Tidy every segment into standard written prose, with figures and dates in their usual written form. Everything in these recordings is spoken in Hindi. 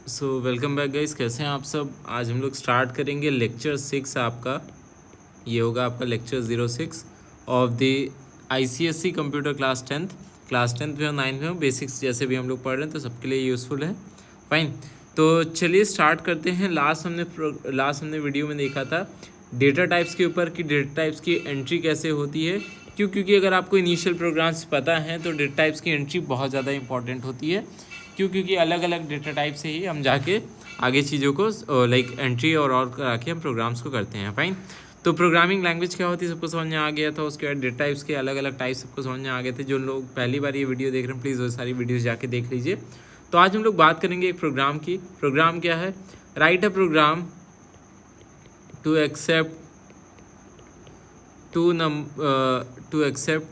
सो वेलकम बैक गाइस, कैसे हैं आप सब। आज हम लोग स्टार्ट करेंगे लेक्चर 6 आपका। ये होगा आपका lecture 06 of the ICSE computer class tenth में हो 9th में हो, बेसिक्स जैसे भी हम लोग पढ़ रहे हैं तो सबके लिए यूज़फुल है। फाइन, तो चलिए स्टार्ट करते हैं। लास्ट हमने वीडियो में देखा था डेटा टाइप्स के ऊपर कि डेटा टाइप्स की एंट्री कैसे होती है। क्योंकि अगर आपको इनिशियल प्रोग्राम्स पता हैं तो डेटा टाइप्स की एंट्री बहुत ज़्यादा इंपॉर्टेंट होती है। क्योंकि अलग अलग डेटा टाइप से ही हम जाके आगे चीज़ों को लाइक एंट्री और करा के हम प्रोग्राम्स को करते हैं। फाइन, तो प्रोग्रामिंग लैंग्वेज क्या होती है सबको समझ में आ गया था। उसके बाद डेटा टाइप्स के अलग अलग टाइप सबको समझ में आ गए थे। जो लोग पहली बार ये वीडियो देख रहे हैं प्लीज़ वो सारी वीडियोस जाके देख लीजिए। तो आज हम लोग बात करेंगे एक प्रोग्राम की। प्रोग्राम क्या है? Write a program to accept to accept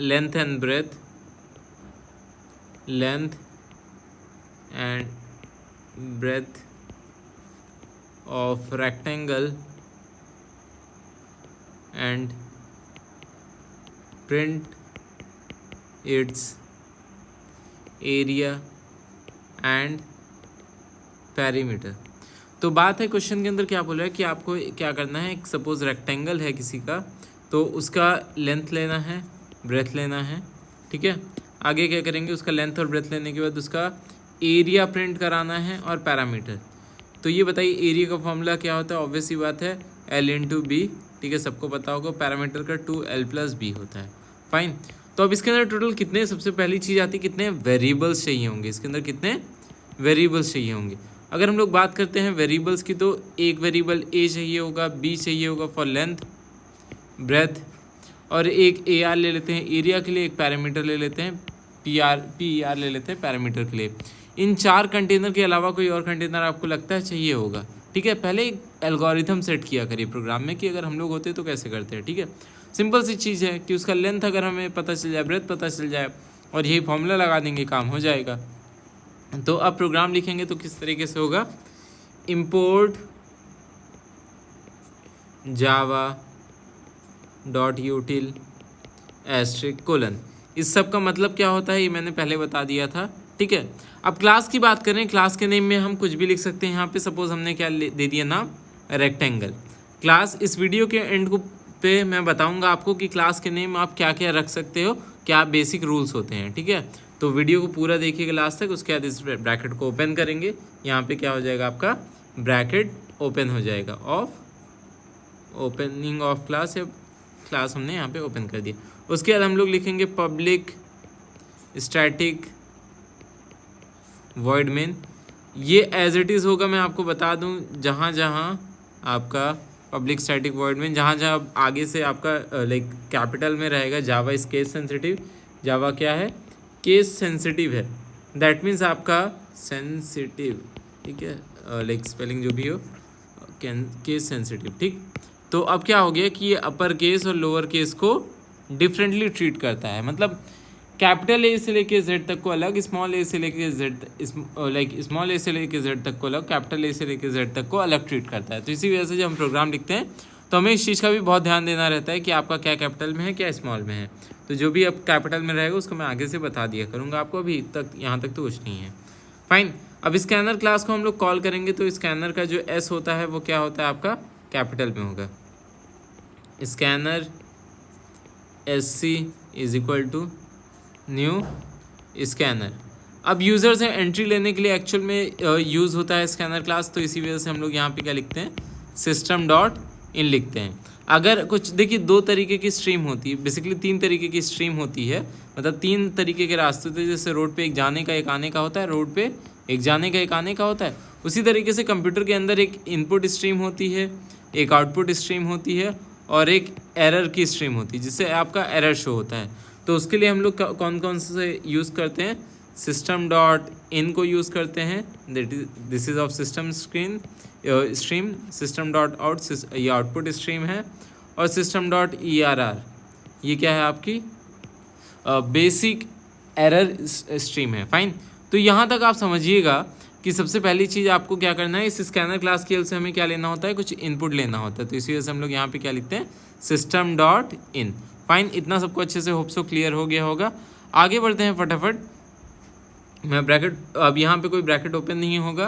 length and breadth of rectangle and print its area and perimeter। तो बात है क्वेश्चन के अंदर क्या बोल रहा है कि आपको क्या करना है। एक सपोज रेक्टेंगल है किसी का, तो उसका लेंथ लेना है, ब्रेथ लेना है। ठीक है, आगे क्या करेंगे, उसका लेंथ और ब्रेथ लेने के बाद उसका एरिया प्रिंट कराना है और पैरामीटर। तो ये बताइए एरिया का फॉर्मूला क्या होता है? ऑब्वियस ही बात है L/B। ठीक है, सबको पता होगा। पैरामीटर का 2L+B होता है। फाइन, तो अब इसके अंदर टोटल कितने, सबसे पहली चीज़ आती है कितने वेरिएबल्स चाहिए होंगे। इसके अंदर कितने वेरिएबल्स चाहिए होंगे। अगर हम लोग बात करते हैं वेरिएबल्स की, तो एक वेरिएबल A चाहिए होगा, B चाहिए होगा फॉर लेंथ ब्रेथ, और एक AR ले लेते हैं एरिया के लिए, एक पैरामीटर ले लेते हैं PER ले लेते हैं पैरामीटर के लिए। इन 4 कंटेनर के अलावा कोई और कंटेनर आपको लगता है चाहिए होगा। ठीक है, पहले एक एल्गोरिथम सेट किया करिए प्रोग्राम में कि अगर हम लोग होते तो कैसे करते हैं। ठीक है, सिंपल सी चीज़ है कि उसका लेंथ अगर हमें पता चल जाए, ब्रेथ पता चल जाए और यही फॉर्मूला लगा देंगे, काम हो जाएगा। तो अब प्रोग्राम लिखेंगे तो किस तरीके से होगा, import java.util *:। इस सब का मतलब क्या होता है ये मैंने पहले बता दिया था। ठीक है, अब क्लास की बात करें, क्लास के नेम में हम कुछ भी लिख सकते हैं। यहाँ पे सपोज हमने क्या दे दिया नाम, रेक्टेंगल क्लास। इस वीडियो के एंड को पे मैं बताऊंगा आपको कि क्लास के नेम आप क्या क्या रख सकते हो, क्या बेसिक रूल्स होते हैं। ठीक है, तो वीडियो को पूरा देखिएगा लास्ट तक। उसके बाद इस ब्रैकेट को ओपन करेंगे। यहाँ पे क्या हो जाएगा, आपका ब्रैकेट ओपन हो जाएगा ऑफ ओपनिंग ऑफ क्लास, या क्लास हमने यहाँ पे ओपन कर दिया। उसके बाद हम लोग लिखेंगे पब्लिक स्टैटिक वॉइड मेन। ये एज इट इज़ होगा, मैं आपको बता दूं, जहाँ जहाँ आपका पब्लिक स्टैटिक वॉइड मेन, जहाँ जहाँ आगे से आपका लाइक कैपिटल में रहेगा। जावा इज केस सेंसिटिव, जावा क्या है, केस सेंसिटिव है। दैट मीन्स आपका सेंसिटिव, ठीक है, लाइक स्पेलिंग जो भी हो, केस सेंसिटिव। ठीक, तो अब क्या हो गया कि ये अपर केस और लोअर केस को डिफरेंटली ट्रीट करता है। मतलब कैपिटल ए से लेके जेड तक को अलग, स्मॉल ए से लेके जेड स्मॉल ए से लेके जेड तक को अलग, कैपिटल ए से लेके जेड तक को अलग ट्रीट करता है। तो इसी वजह से जब हम प्रोग्राम लिखते हैं तो हमें इस चीज़ का भी बहुत ध्यान देना रहता है कि आपका क्या कैपिटल में है, क्या स्मॉल में है। तो जो भी अब कैपिटल में रहेगा उसको मैं आगे से बता दिया करूँगा आपको। अभी तक यहाँ तक तो कुछ नहीं है। फाइन, अब स्कैनर क्लास को हम लोग कॉल करेंगे तो स्कैनर का जो एस होता है वो क्या होता है, आपका कैपिटल में होगा। Scanner SC is equal to new scanner. अब यूज़र से एंट्री लेने के लिए एक्चुअल में यूज़ होता है स्कैनर क्लास। तो इसी वजह से हम लोग यहाँ पे क्या लिखते हैं, system.in लिखते हैं। अगर कुछ देखिए, 2 तरीके की स्ट्रीम होती है, बेसिकली 3 तरीके की स्ट्रीम होती है। मतलब 3 तरीके के रास्ते होते हैं। जैसे रोड पे एक जाने का एक आने का होता है, रोड पे एक जाने का एक आने का होता है। उसी तरीके से कंप्यूटर के अंदर एक इनपुट स्ट्रीम होती है, एक आउटपुट स्ट्रीम होती है और एक एरर की स्ट्रीम होती है जिससे आपका एरर शो होता है। तो उसके लिए हम लोग कौन कौन से यूज़ करते हैं, system.in को यूज़ करते हैं। This is of system stream, system.out ये आउटपुट स्ट्रीम है, और system.err ये क्या है, आपकी बेसिक एरर स्ट्रीम है। फाइन, तो यहाँ तक आप समझिएगा कि सबसे पहली चीज़ आपको क्या करना है, इस स्कैनर क्लास की हेल्प से हमें क्या लेना होता है, कुछ इनपुट लेना होता है। तो इसी वजह से हम लोग यहाँ पे क्या लिखते हैं, system.in। फाइन, इतना सबको अच्छे से होप सो क्लियर हो गया होगा। आगे बढ़ते हैं फटाफट। मैं ब्रैकेट, अब यहाँ पे कोई ब्रैकेट ओपन नहीं होगा।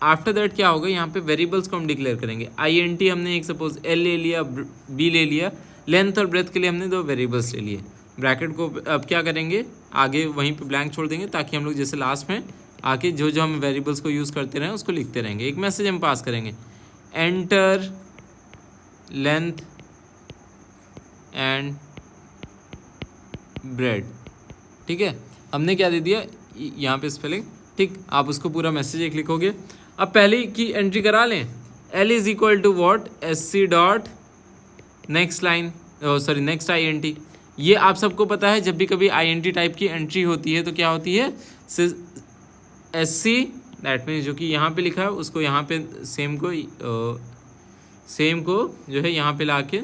आफ्टर दैट क्या होगा, यहाँ पे वेरिएबल्स को हम डिक्लेयर करेंगे। INT हमने एक सपोज L ले लिया, B ले लिया, लेंथ और ब्रेथ के लिए हमने 2 वेरिएबल्स ले लिए। ब्रैकेट को अब क्या करेंगे, आगे वहीं पे ब्लैंक छोड़ देंगे ताकि हम लोग जैसे लास्ट में आके जो जो हम वेरिएबल्स को यूज़ करते रहें उसको लिखते रहेंगे। एक मैसेज हम पास करेंगे, एंटर लेंथ एंड ब्रेड। ठीक है, हमने क्या दे दिया यहाँ पे स्पेलिंग, ठीक। आप उसको पूरा मैसेज एक लिखोगे। अब पहले की एंट्री करा लें, L is equal to what, SC dot next line, sorry next INT। ये आप सबको पता है, जब भी कभी INT टाइप की एंट्री होती है तो क्या होती है, SC दैट मीन्स जो कि यहाँ पे लिखा है उसको यहाँ पे सेम को जो है यहाँ पे लाके,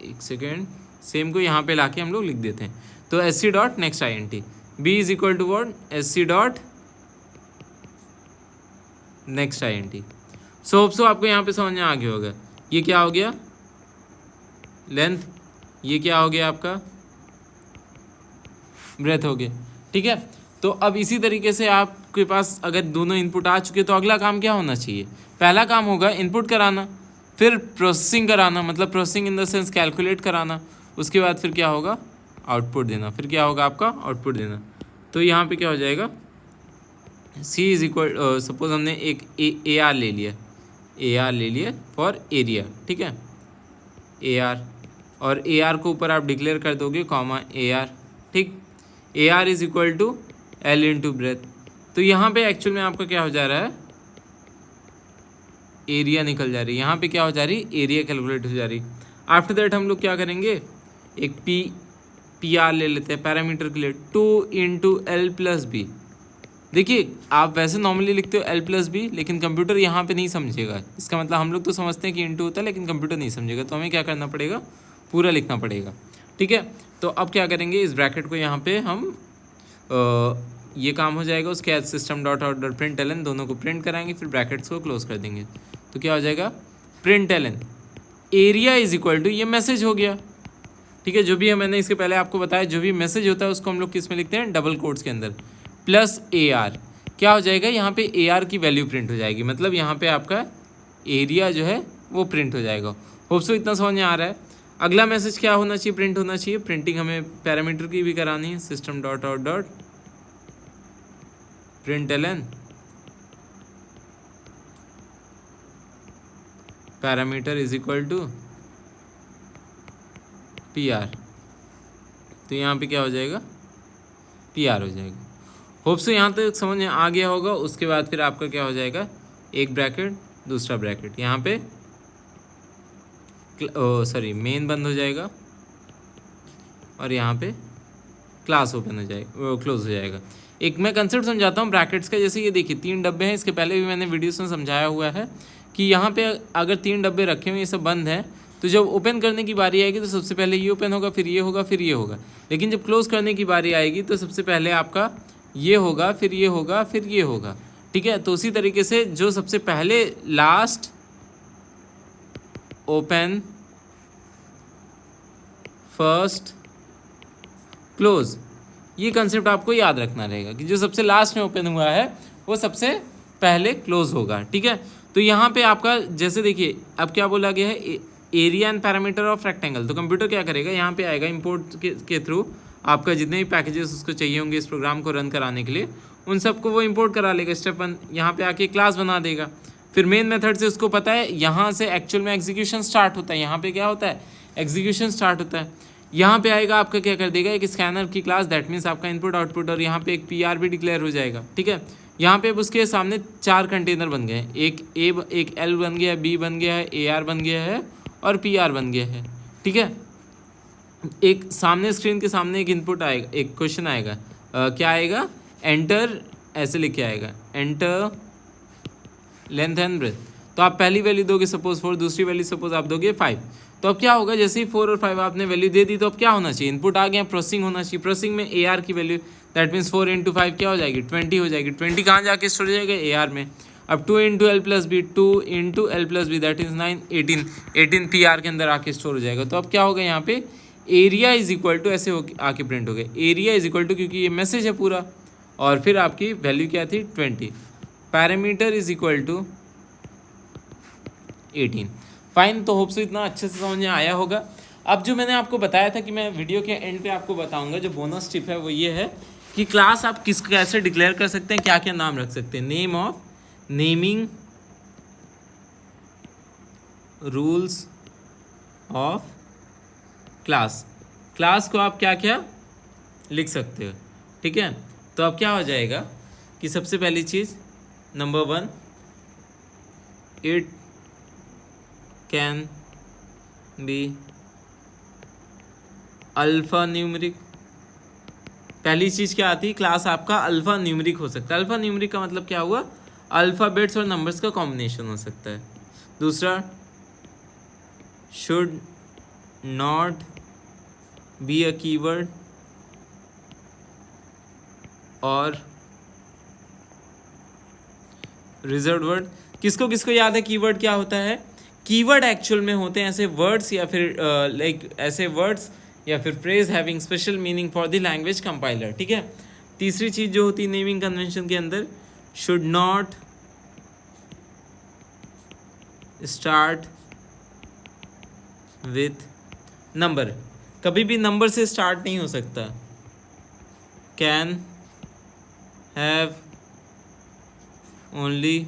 एक सेकेंड, सेम को यहाँ पे लाके हम लोग लिख देते हैं। तो SC dot next INT, B is equal to what, SC dot next INT। So hope so आपको यहाँ पे समझ में आ गया होगा। ये क्या हो गया, लेंथ, ये क्या हो गया आपका, ब्रेथ हो गया। ठीक है, तो अब इसी तरीके से आपके पास अगर दोनों इनपुट आ चुके तो अगला काम क्या होना चाहिए, पहला काम होगा इनपुट कराना, फिर प्रोसेसिंग कराना, मतलब processing in the sense calculate कराना, उसके बाद फिर क्या होगा, आउटपुट देना, फिर क्या होगा आपका आउटपुट देना। तो यहाँ पे क्या हो जाएगा, C इज इक्वल, सपोज हमने एक AR ले लिया फॉर एरिया, ठीक है, AR, और AR को ऊपर आप डिक्लेयर कर दोगे कॉमा AR, ठीक। AR is equal to L into breadth. तो यहाँ पे एक्चुअल में आपका क्या हो जा रहा है, एरिया निकल जा रही है, यहाँ पे क्या हो जा रही, एरिया कैलकुलेट हो जा रही। आफ्टर दैट हम लोग क्या करेंगे, एक PR ले लेते हैं पैरामीटर के लिए, 2 इंटू L प्लस बी। देखिए आप वैसे नॉर्मली लिखते हो L प्लस बी, लेकिन कंप्यूटर यहाँ पे नहीं समझेगा। इसका मतलब हम लोग तो समझते हैं कि इंटू होता है, लेकिन कंप्यूटर नहीं समझेगा, तो हमें क्या करना पड़ेगा, पूरा लिखना पड़ेगा। ठीक है, तो अब क्या करेंगे, इस ब्रैकेट को यहाँ पे हम ये काम हो जाएगा, उसके बाद system dot out dot print L N दोनों को प्रिंट कराएंगे, फिर ब्रैकेट्स को क्लोज कर देंगे। तो क्या हो जाएगा, print L N area is equal to, ये मैसेज हो गया। ठीक है, जो भी है मैंने इसके पहले आपको बताया, जो भी मैसेज होता है उसको हम लोग किस में लिखते हैं, डबल कोट्स के अंदर, प्लस AR। क्या हो जाएगा, यहाँ पे AR की वैल्यू प्रिंट हो जाएगी, मतलब यहाँ पे आपका एरिया जो है वो प्रिंट हो जाएगा। होप सो इतना समझ में आ रहा है। अगला मैसेज क्या होना चाहिए, प्रिंट होना चाहिए, प्रिंटिंग हमें पैरामीटर की भी करानी है, system dot out dot print L N parameter is equal to PR। तो यहाँ पे क्या हो जाएगा, PR हो जाएगा। होप से यहाँ तक समझ में आ गया होगा। उसके बाद फिर आपका क्या हो जाएगा, एक ब्रैकेट दूसरा ब्रैकेट, यहाँ पे सॉरी मेन बंद हो जाएगा और यहाँ पे क्लास ओपन हो जाएगा, क्लोज हो जाएगा। एक मैं कंसेप्ट समझाता हूँ ब्रैकेट्स का। जैसे ये देखिए 3 डब्बे हैं, इसके पहले भी मैंने वीडियोस में समझाया हुआ है कि यहाँ पे अगर 3 डब्बे रखे हुए ये सब बंद हैं, तो जब ओपन करने की बारी आएगी तो सबसे पहले ये ओपन होगा, फिर ये होगा, फिर ये होगा। लेकिन जब क्लोज करने की बारी आएगी तो सबसे पहले आपका ये होगा, फिर ये होगा, फिर ये होगा। ठीक है, तो उसी तरीके से जो सबसे पहले लास्ट ओपन फर्स्ट क्लोज, ये कंसेप्ट आपको याद रखना रहेगा कि जो सबसे लास्ट में ओपन हुआ है वो सबसे पहले क्लोज होगा। ठीक है, तो यहाँ पे आपका जैसे देखिए अब क्या बोला गया है, area and parameter of rectangle. तो कंप्यूटर क्या करेगा, यहाँ पे आएगा इंपोर्ट के थ्रू आपका जितने भी पैकेजेस उसको चाहिए होंगे इस प्रोग्राम को रन कराने के लिए, उन सबको वो इंपोर्ट करा लेगा। स्टेप 1 यहाँ पे आके क्लास बना देगा। फिर मेन मेथड से उसको पता है यहाँ से एक्चुअल में एग्जीक्यूशन स्टार्ट होता है, यहाँ पे क्या होता है, एग्जीक्यूशन स्टार्ट होता है। यहाँ पे आएगा आपका क्या कर देगा, एक स्कैनर की क्लास, दैट मीन्स आपका इनपुट आउटपुट, और यहाँ पे एक PR भी डिक्लेयर हो जाएगा। ठीक है, यहाँ पे उसके सामने 4 कंटेनर बन गए हैं, एक L बन गया है, B बन गया है, AR बन गया है और PR बन गया है। ठीक है, एक सामने स्क्रीन के सामने एक इनपुट आएगा, एक क्वेश्चन आएगा, क्या आएगा, एंटर, ऐसे लिख के आएगा, एंटर लेंथ एंड ब्रेथ। तो आप पहली वैल्यू दोगे सपोज 4, दूसरी वैल्यू सपोज आप दोगे 5। तो अब क्या होगा, जैसे ही 4 और 5 आपने वैल्यू दे दी तो अब क्या होना चाहिए, इनपुट आ गया, प्रोसेसिंग होना चाहिए। प्रोसेसिंग में AR की वैल्यू, दैट मीन्स 4 इंटू 5 क्या हो जाएगी, 20 हो जाएगी। 20 कहाँ जाके स्टोर हो जाएगा, AR में। अब 2 into L plus B, 2 into L plus B, that is 9, 18 PR के अंदर आके स्टोर हो जाएगा। तो अब क्या होगा, यहाँ पे एरिया इज इक्वल टू, ऐसे हो आके प्रिंट हो गए, एरिया इज इक्वल टू, क्योंकि ये मैसेज है पूरा, और फिर आपकी वैल्यू क्या थी 20, parameter is equal to 18। Fine, तो होप सो इतना अच्छे से समझ में आया होगा। अब जो मैंने आपको बताया था कि मैं वीडियो के एंड पे आपको बताऊंगा, जो बोनस टिप है वो ये है कि क्लास आप किस कैसे डिक्लेयर कर सकते हैं, क्या क्या नाम रख सकते हैं, name of, naming rules of class, class को आप क्या क्या लिख सकते हो, ठीक है। तो अब क्या हो जाएगा कि सबसे पहली चीज़ number 1, it can be alphanumeric. पहली चीज़ क्या आती है, क्लास आपका अल्फ़ा न्यूमरिक हो सकता है। अल्फ़ा न्यूमरिक का मतलब क्या हुआ, अल्फ़ाबेट्स और नंबर्स का कॉम्बिनेशन हो सकता है। दूसरा, should not be a keyword और रिजर्व वर्ड। किसको किसको याद है कीवर्ड क्या होता है? कीवर्ड एक्चुअल में होते हैं ऐसे वर्ड्स या फिर लाइक ऐसे वर्ड्स या फिर phrase having special meaning for the language compiler, ठीक है। तीसरी चीज़ जो होती है नेमिंग कन्वेंशन के अंदर, should not start with number, कभी भी नंबर से स्टार्ट नहीं हो सकता। Can have only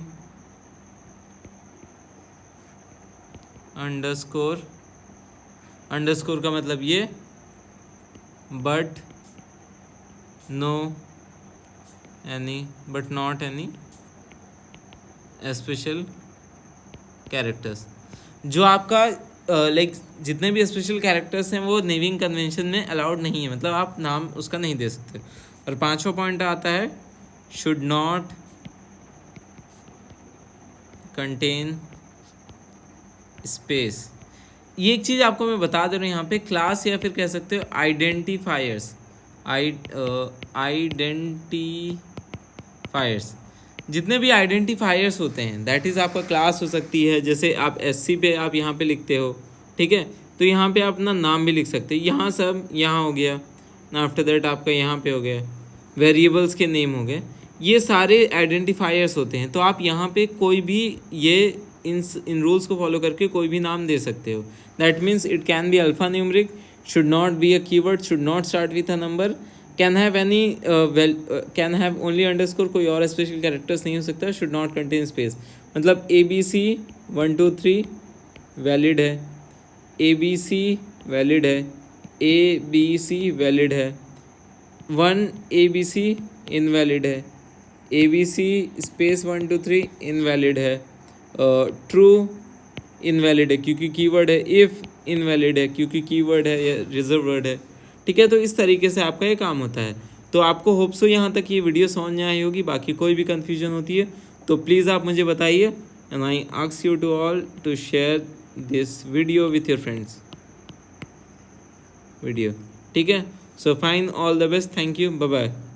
underscore, underscore का मतलब ये, but no any, but not any special characters. जो आपका लाइक जितने भी स्पेशल कैरेक्टर्स हैं वो नेमिंग कन्वेंशन में अलाउड नहीं है, मतलब आप नाम उसका नहीं दे सकते। और पांचवा पॉइंट आता है, शुड नॉट कंटेन स्पेस। ये एक चीज़ आपको मैं बता दे रहा हूँ यहाँ पे, क्लास या फिर कह सकते हो आइडेंटिफायर्स, आइडेंटिफायर्स, जितने भी आइडेंटिफायर्स होते हैं दैट इज़ आपका क्लास हो सकती है। जैसे आप एससी पे आप यहाँ पे लिखते हो, ठीक है, तो यहाँ पे आप अपना नाम भी लिख सकते हो, यहाँ सब यहाँ हो गया, आफ्टर दैट आपका यहाँ पे हो गया, वेरिएबल्स के नेम हो गए, ये सारे आइडेंटिफायर्स होते हैं। तो आप यहाँ पे कोई भी ये इन रूल्स को फॉलो करके कोई भी नाम दे सकते हो। That means it can be alpha numeric, should not be a keyword, should not start with a number, can have any can have only underscore, कोई और स्पेशल कैरेक्टर्स नहीं हो सकता, शुड नॉट कंटेन स्पेस, मतलब ABC 1 2 3 वैलिड है, ABC वैलिड है, ABC वैलिड है, 1 ABC इनवैलिड है, ABC स्पेस 1 2 3 इनवैलिड है, ट्रू इनवैलिड है क्योंकि कीवर्ड है, इफ़ इनवैलिड है क्योंकि कीवर्ड है या रिजर्व वर्ड है, ठीक है। तो इस तरीके से आपका ये काम होता है। तो आपको होप सो यहाँ तक ये वीडियो समझ में आई होगी। बाकी कोई भी कन्फ्यूजन होती है तो प्लीज़ आप मुझे बताइए, and I ask you to all to share this video with your friends video, ठीक है। So fine, all the best, thank you, bye bye.